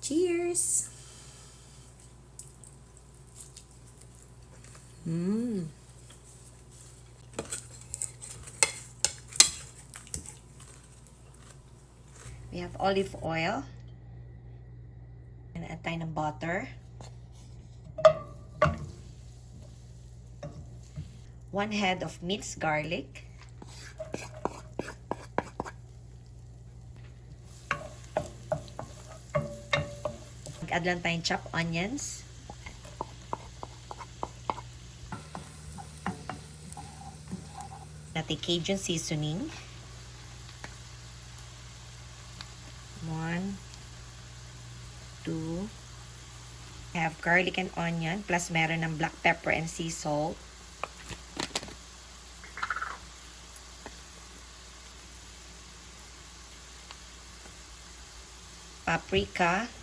Cheers! Mmm. We have olive oil. And add tayo ng butter. 1 head of minced garlic. Add lang tayong chopped onions. Natin Cajun seasoning. 1, 2. I have garlic and onion, plus meron ng black pepper and sea salt. Paprika.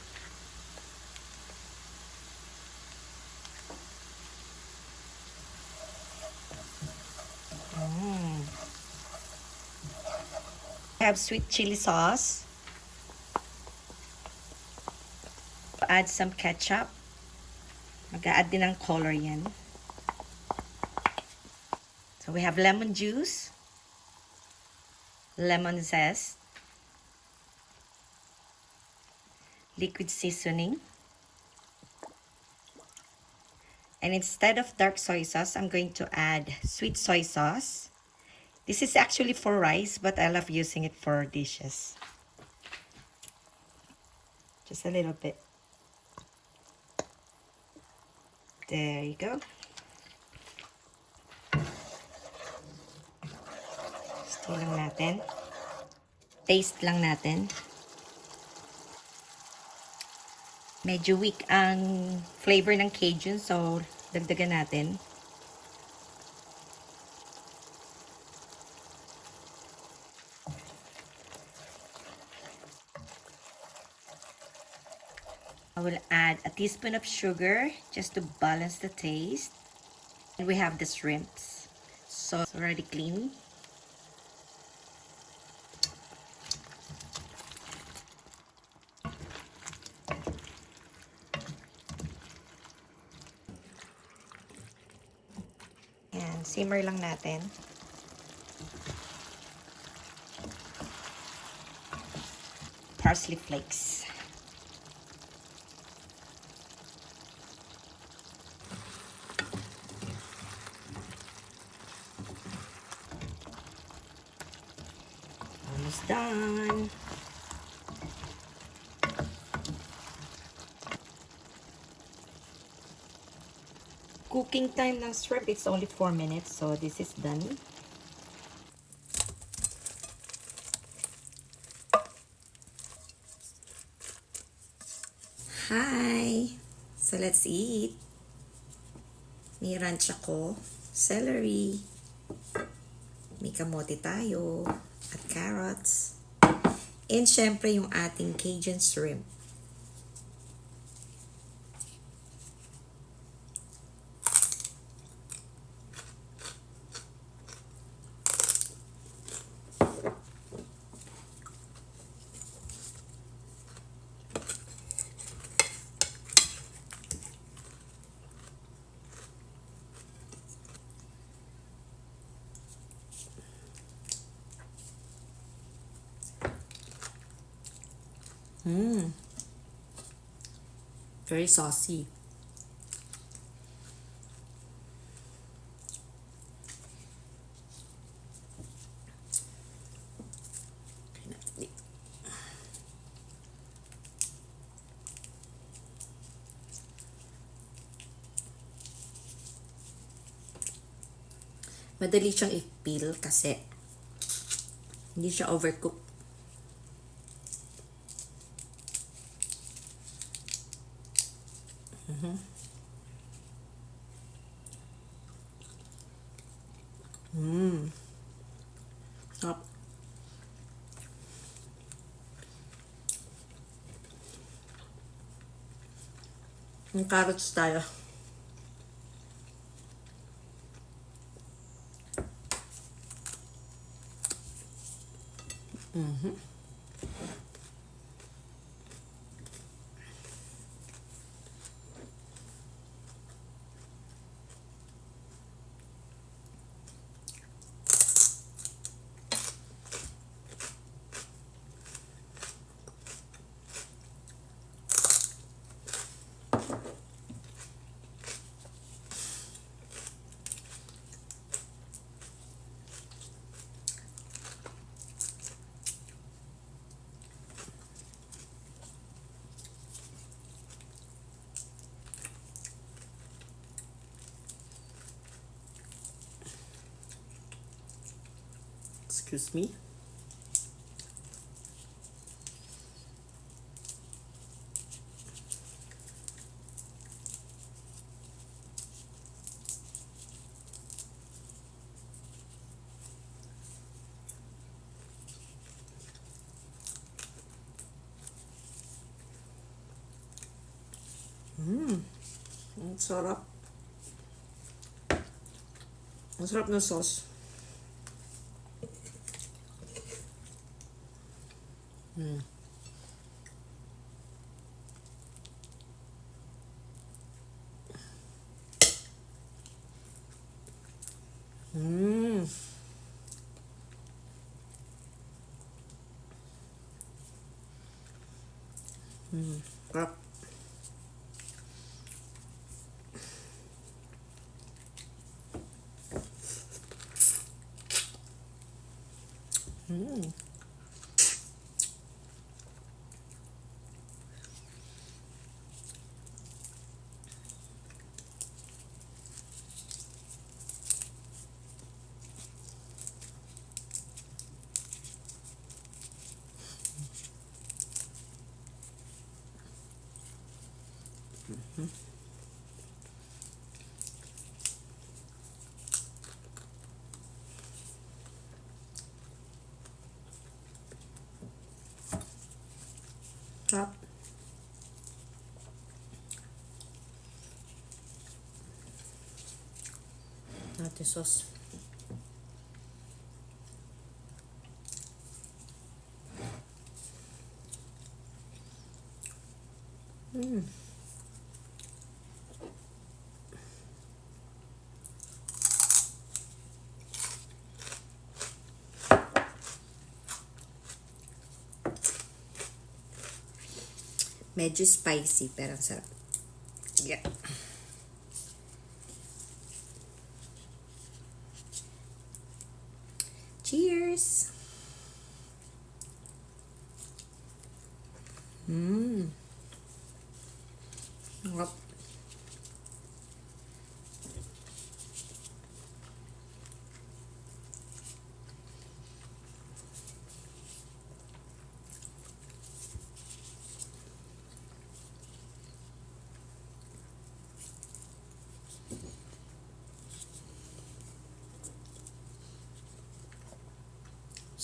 I have sweet chili sauce. Add some ketchup. Mag-add din ng color yan. So we have lemon juice, lemon zest, liquid seasoning, and instead of dark soy sauce, I'm going to add sweet soy sauce. This is actually for rice, but I love using it for dishes. Just a little bit. There you go. Stir lang natin. Taste lang natin. Medyo weak ang flavor ng Cajun, so dagdagan natin. I will add a teaspoon of sugar just to balance the taste. And we have the shrimps. So it's already clean. And simmer lang natin. Parsley flakes. Almost done. Cooking time ng shrimp, it's only 4 minutes, so this is done. Hi! So let's eat. May ranch ako, celery, may kamote tayo, at carrots. And syempre yung ating Cajun shrimp. Very saucy. Madali siyang i-peel kasi hindi siya overcooked. Sarap. Yung carrots tayo. Excuse me. Ang sarap. Ang sarap ng sauce. Sarap. Sarap. Natin sauce. Medyo spicy, pero ang sarap. Yeah. Cheers! Sarap.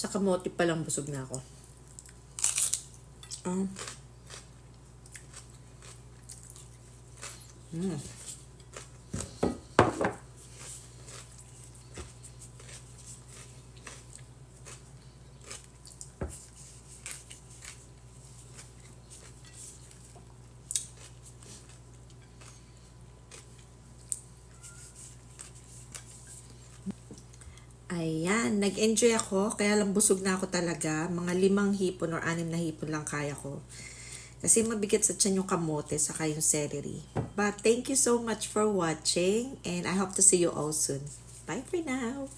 Sa kamote pa lang busog na ako. Ayan, nag-enjoy ako, kaya lang busog na ako talaga. Mga 5 hipon or 6 na hipon lang kaya ko. Kasi mabigat sa tiyan yung kamote, saka yung celery. But thank you so much for watching, and I hope to see you all soon. Bye for now!